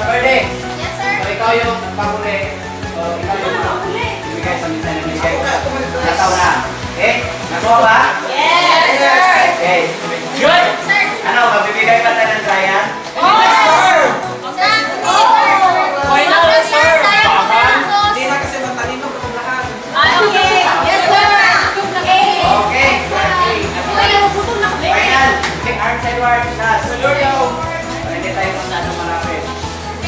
Pwede. Yes, sir. So ikaw yung panguli. So ikaw yung bibigay sa minsan yung bibigay ko. Nasa unahan. Okay? Nakuha ba? Yes, sir. Okay. Good. Sir. Ano, magbibigay ba tayo ng trial? Why not, sir? Hindi na kasi matalino kung lahat. Okay. Yes, sir. Okay. Final. Take arms Edward. Hindi tayo masyadong malapit.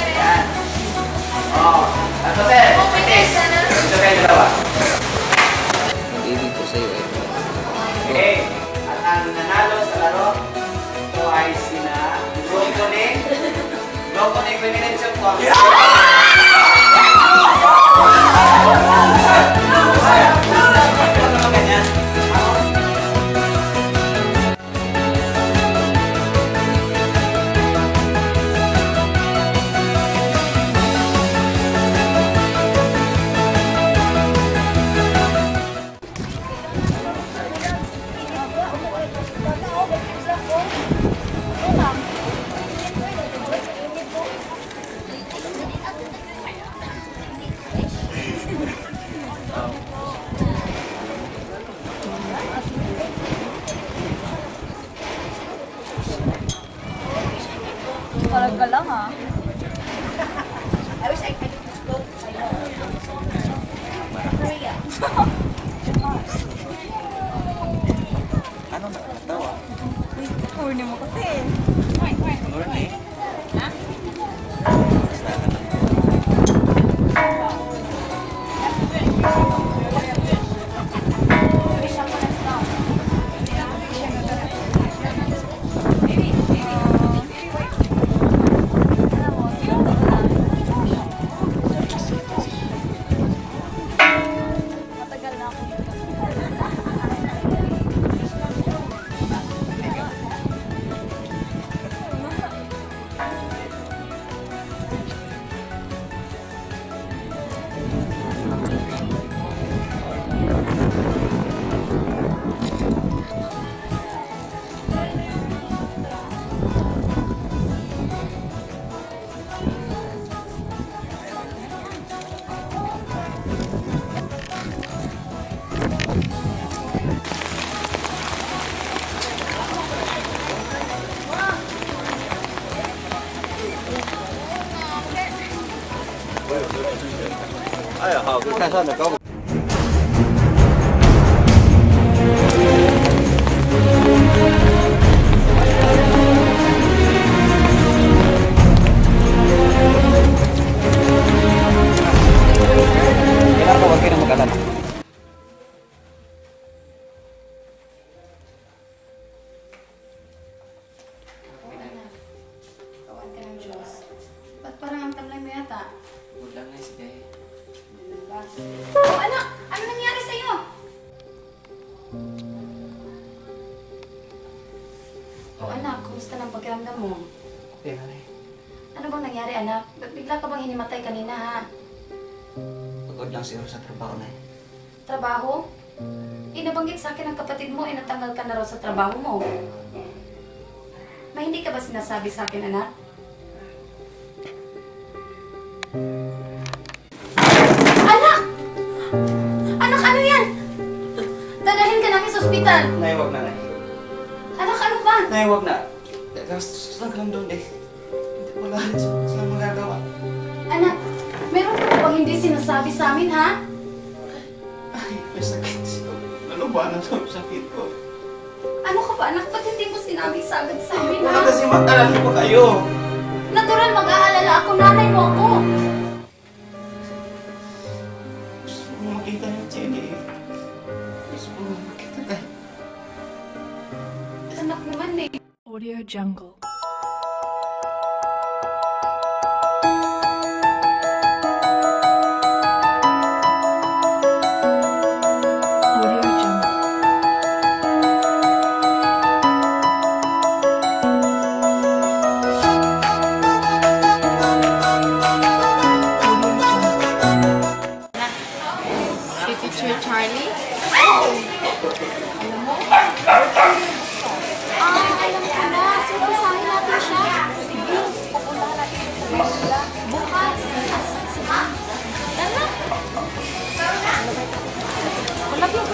Yan. Tapos sir. Ito kayo dalawa. Ibig ko sa'yo eh. Okay. At ang nanalo sa laro, ito ay sina Loconing. Loconing Crimination po. Parang ka lang ha. Ano na? Natawa? Corny mo kasi. na sana ka. Kenapa wag kayo na mag-alala? Kawan ka ng Diyos. Ba't parang ang tamlay mo yata? Ulang na si Jay. Oh, anak! Ano nangyari sa'yo? Oh, anak, kumusta ng pakiramdam mo? Okay na eh. Ano bang nangyari, anak? Ba't bigla ka bang hinimatay kanina, ha? Pagod lang siguro sa trabaho na eh. Trabaho? Nabanggit sa akin ng kapatid mo, natanggal ka na raw sa trabaho mo. May hindi ka ba sinasabi sa akin, anak? Anak! Anak, ano yan? Dadalhin ka namin sa ospital. Nay, wag na, Nay. Anak, ano ba? Nay, wag na. Susang ka lang doon eh. Hindi wala rin sa magagawa. Anak, meron ka bang hindi sinasabi sa amin, ha? Ay, may sakit. Ano ba ang sakit ko? Ano ka ba, anak? Ba't hindi mo sinabi agad sa amin, ha? Wala kasi mag-alala ko kayo. Natural, mag-aalala ako. Nanay mo ako. Gusto mo makita niyo, Jenny. Gusto mo makita kayo. Anak naman eh. Audio Jungle. Audio Jungle. Si Teacher Charlie? Alam ko na. Subasahin natin siya. Sige. Pupuntahan natin siya. Bukas. Sige. Tara. Malaki ako.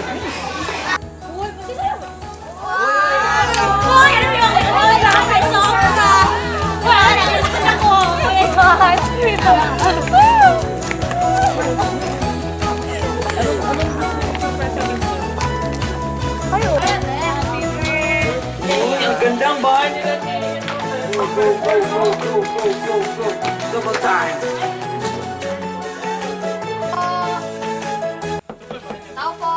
Uy, ano yung ako? Nakakay sa ako ka. Wala na gusto na ko. Oh my God. Ang gandang bahay nila. Go, go, go, go, go, go, go, go. Double time. Tao po.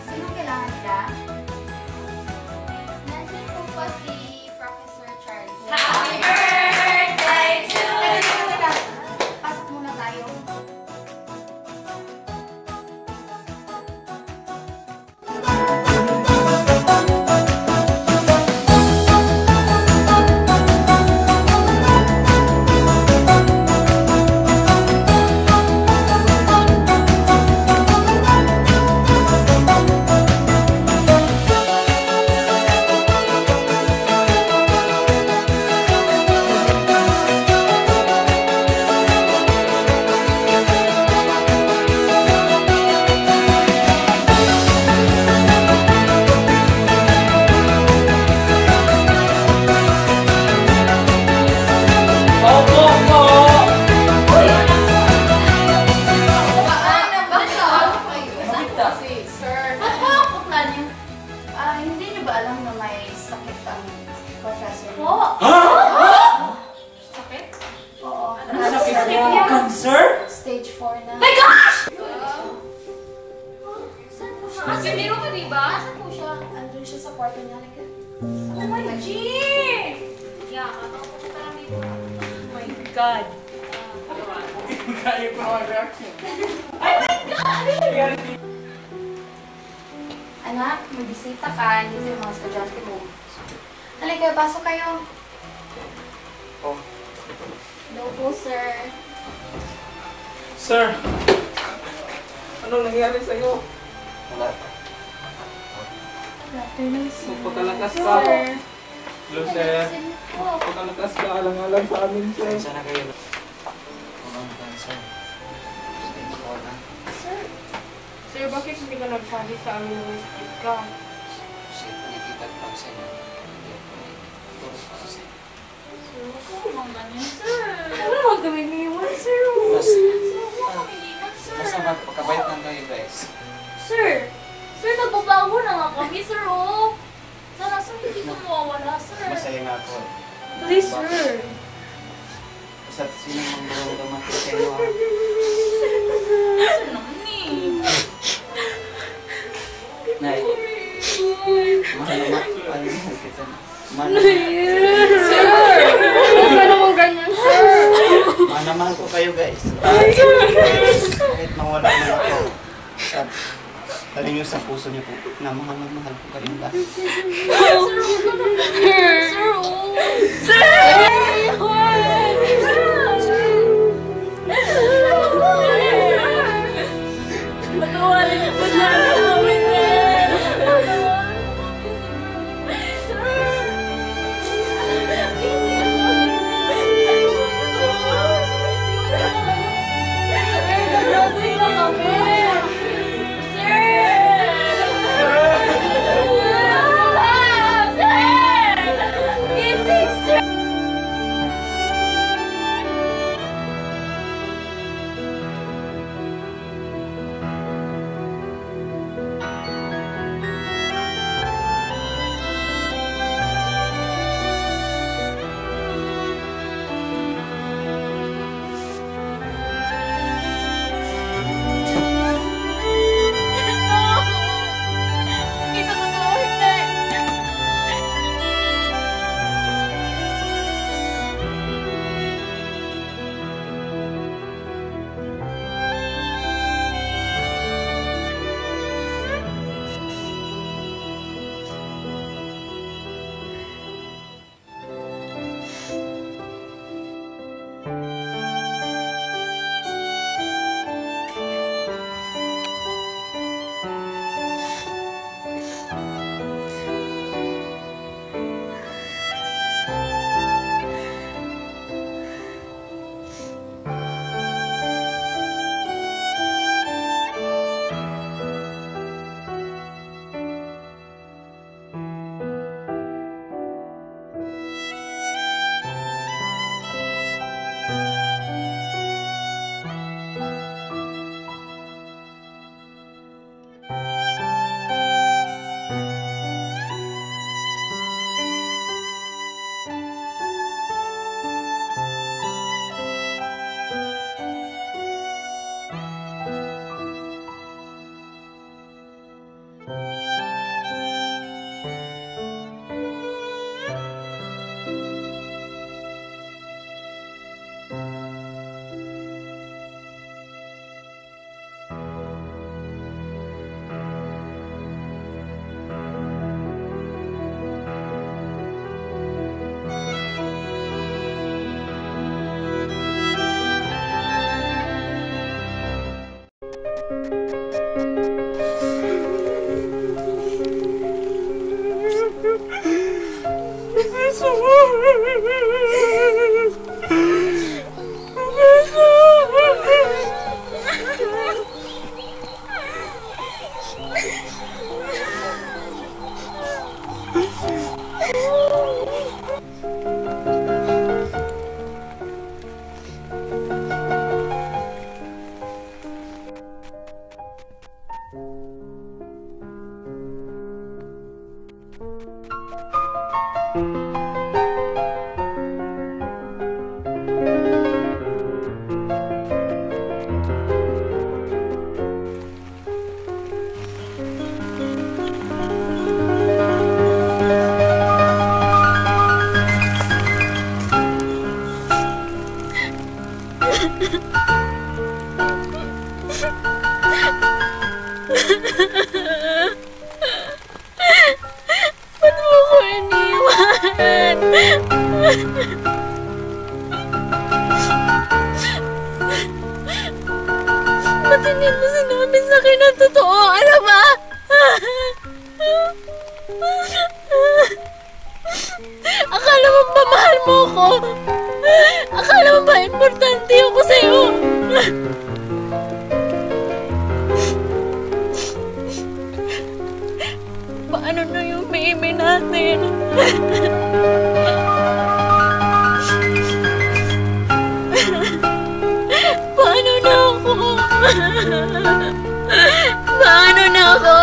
Sino kailangan nila? Nandiyan po pa si Professor Charlie. Happy birthday to you! Pasok muna tayo. Opo, opo. Hindi niyo ba alam na may sakit ang professor mo? Sakit? Oo. Ano sakit mo? Cancer? Stage 4 na. My gosh! Saan po siya? Masiniro ka, di ba? Saan po siya? Andun siya sa kwarto niya. Halika. Oh my G! Yeah, ako po siya lang dito. Oh my God. Kaya ko naman reaction. Anak, may bisita ka. Dito yung mga estudyante mo. Halika, pasok kayo. Oh, Hello po, sir. Sir, ano nangyari sa'yo? wala. Pagkalakas ka. Hello, sir. Pagkalakas ka, alang-alang sa amin, sir. Sana kayo. Walang cancer. Stage 4 na. Sir, bakit hindi ka nagsabi sa amin ng sakit ka? Kasi nakikita pa ko sa inyo. Tulong ko sa inyo. Sir, huwag ka naman ganyan, sir. Ano naman kami niiwan, sir? Basta, Sir, huwag ka kami niiwan, sir. basta magpakabait lang kayo guys. Sir, sir, nagbabago na nga kami, sir, oh. Sana, sir, hindi ka mawawala, sir. Masaya nga ako. Please, sir. Basta sino mang maramdaman ko sa inyo ha. Sir naman eh. Nay, mahal naman. Mahal kita na. Mahal Sir! Huwag ka naman ganyan, sir! mahal na mahal ko kayo guys. Kahit mawala na ako. Dali nyo sa puso niyo po na mahal na mahal ko kayo lahat. Sir, huwag ka naman. Sir, oh. Sir! Patawarin niyo po sana kami, sir. Ba't mo ko iniwan? Ba't hindi mo sinabi sa akin ang totoo? Ano ba? Akala mo ba mahal mo ko? Akala mo ba importante ako sa'yo? Paano na yung baby natin? Paano na ako? Paano na ako?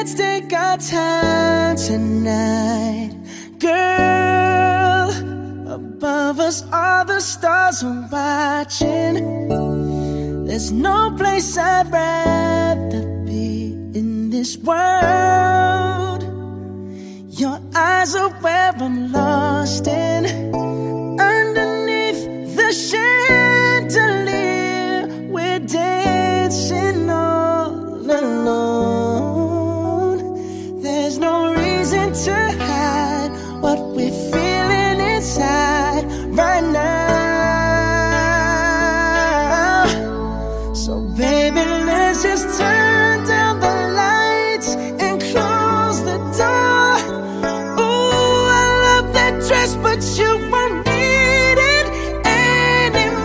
Let's take our time tonight, girl. Above us, all the stars are watching. There's no place I'd rather be in this world. Your eyes are where I'm lost in. Underneath the chandelier, we're dancing all alone. There's no reason to hide what we're feeling inside right now. So baby, let's just turn down the lights and close the door. Ooh, I love that dress, but you won't need it anymore.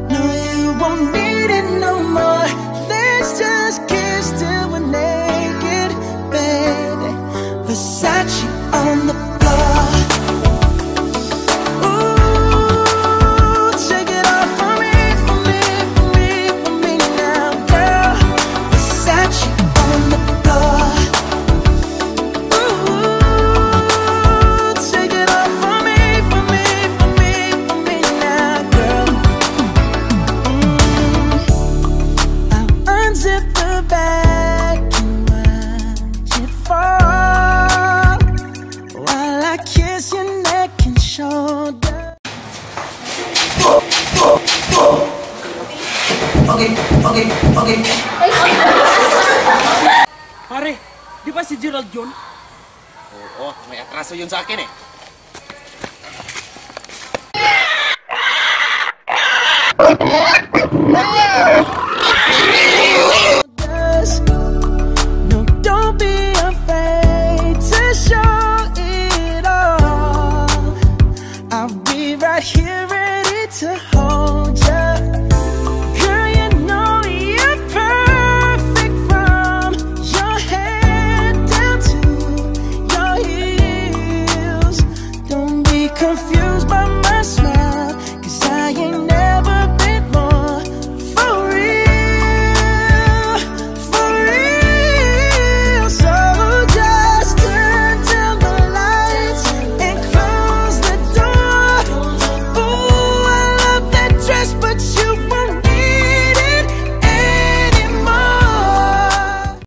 No, you won't need it no more. Let's just kiss till we're naked, baby. Versace on the floor. Ooh, take it off for me, for me, for me, for me now, girl. Versace on the floor. Ooh, take it off for me, for me, for me, for me now, girl. I'll unzip the bag and watch it fall while I kiss your neck and shoulder. Okay. Pare, di ba si Gerald yun? Oo, may atraso yun sa akin eh. No, don't be afraid to show it all. lose my